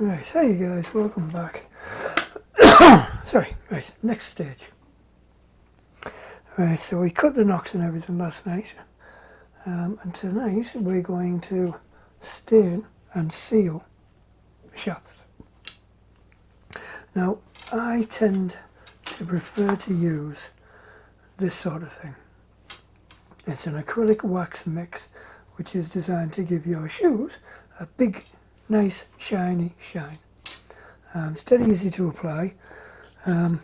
Right, hey guys, welcome back. Sorry, right, next stage. Right, so we cut the knocks and everything last night. And tonight we're going to stain and seal the shafts. Now, I tend to prefer to use this sort of thing. It's an acrylic wax mix, which is designed to give your shoes a big, nice, shiny shine. It's dead easy to apply, and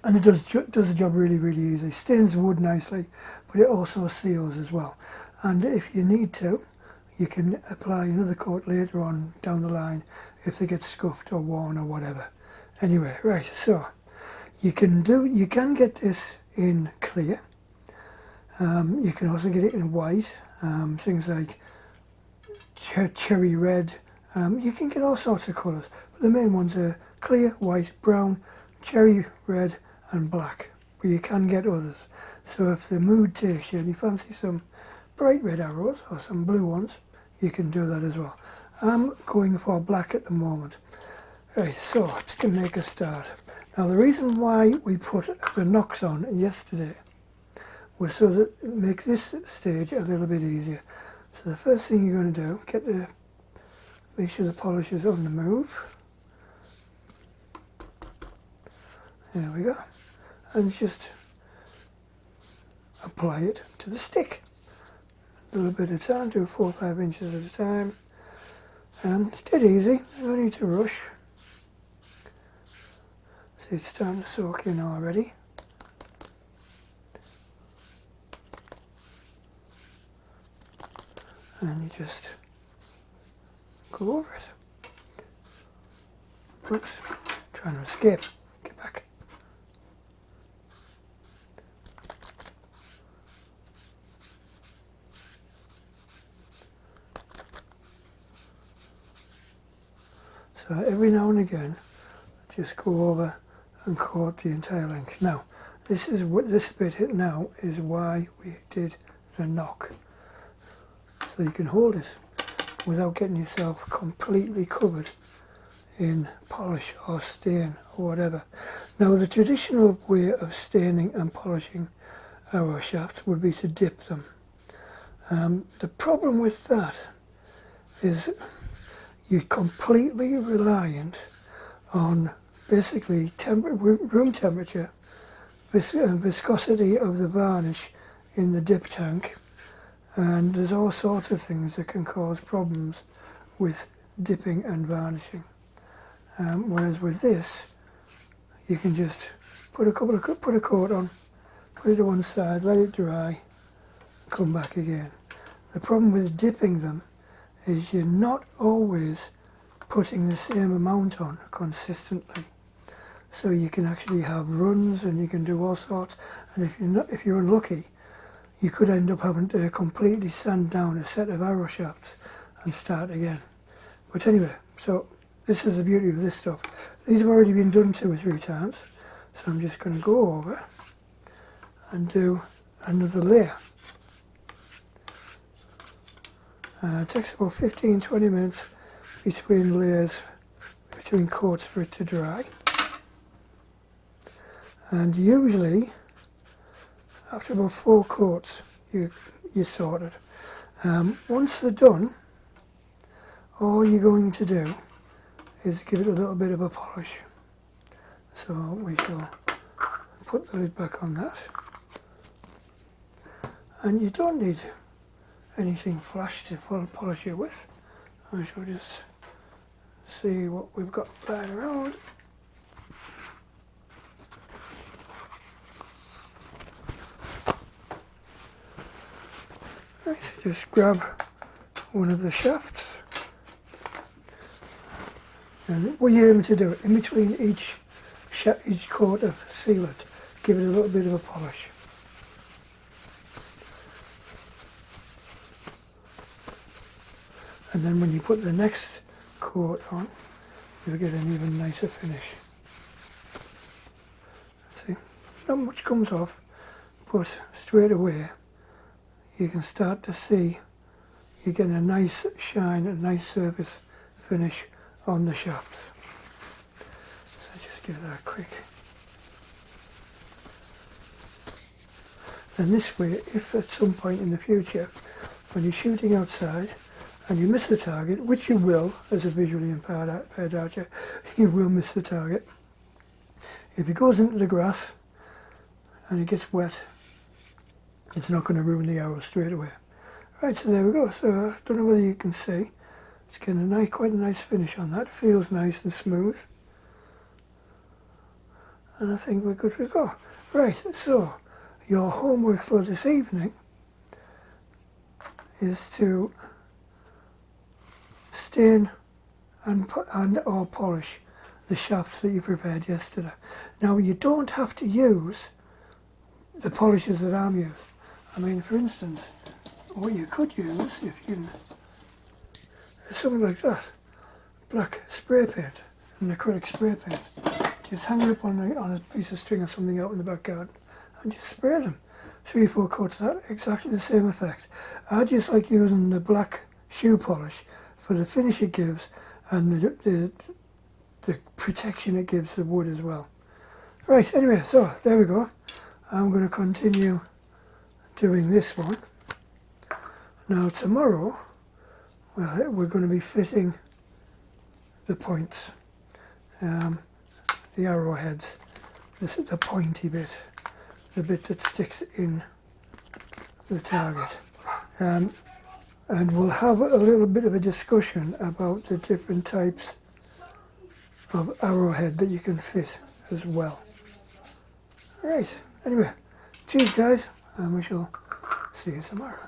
it does the job really easy. Stains wood nicely, but it also seals as well. And if you need to, you can apply another coat later on down the line if they get scuffed or worn or whatever. Anyway, right, so you can get this in clear. You can also get it in white, things like cherry red. You can get all sorts of colours, but the main ones are clear, white, brown, cherry red and black, but you can get others. So if the mood takes you and you fancy some bright red arrows or some blue ones, you can do that as well. I'm going for black at the moment. Right, so let's make a start. Now the reason why we put the knocks on yesterday was so that make this stage a little bit easier. So the first thing you're going to do, make sure the polish is on the move. There we go. And just apply it to the stick. A little bit at a time, do 4 or 5 inches at a time. It's dead easy, no need to rush. See, it's starting to soak in already. And you just go over it. Oops, trying to escape. Get back. So every now and again, just go over and coat the entire length. Now, this bit now is why we did the knock. So you can hold it without getting yourself completely covered in polish or stain or whatever. Now the traditional way of staining and polishing arrow shafts would be to dip them. The problem with that is you're completely reliant on basically room temperature, viscosity of the varnish in the dip tank, and there's all sorts of things that can cause problems with dipping and varnishing. Whereas with this, you can just put a coat on, put it to one side, let it dry, come back again. The problem with dipping them is you're not always putting the same amount on consistently. So you can actually have runs and you can do all sorts, and if you're unlucky, you could end up having to completely sand down a set of arrow shafts and start again. But anyway, so this is the beauty of this stuff. These have already been done 2 or 3 times, so I'm just going to go over and do another layer. It takes about 15-20 minutes between layers, between coats for it to dry. And usually, after about 4 coats, you're sorted. Once they're done, all you're going to do is give it a little bit of a polish. So we shall put the lid back on that. And you don't need anything flash to polish it with. I shall just see what we've got lying around. Right, so just grab one of the shafts, and what you're aiming to do, in between each coat of sealant, give it a little bit of a polish. And then when you put the next coat on, you'll get an even nicer finish. See, not much comes off, but straight away you can start to see you're getting a nice shine, a nice surface finish on the shaft. So just give that a quick. And this way, if at some point in the future, when you're shooting outside and you miss the target, which you will as a visually impaired archer, you will miss the target. If it goes into the grass and it gets wet, it's not going to ruin the arrow straight away. Right, so there we go. So I don't know whether you can see, it's getting quite a nice finish on that. Feels nice and smooth. And I think we're good to go. Right, so your homework for this evening is to stain and or polish the shafts that you prepared yesterday. Now you don't have to use the polishes that I'm using. I mean, for instance, what you could use if you is something like that, black spray paint, an acrylic spray paint. Just hang it up on a piece of string or something out in the back garden and just spray them. 3-4 coats of that, exactly the same effect. I just like using the black shoe polish for the finish it gives and the protection it gives the wood as well. Right, anyway, so there we go. I'm going to continue doing this one. Now tomorrow, well, we're going to be fitting the points, the arrowheads. This is the pointy bit, the bit that sticks in the target. And we'll have a little bit of a discussion about the different types of arrowhead that you can fit as well. Right, anyway, cheers guys, and we shall see you tomorrow.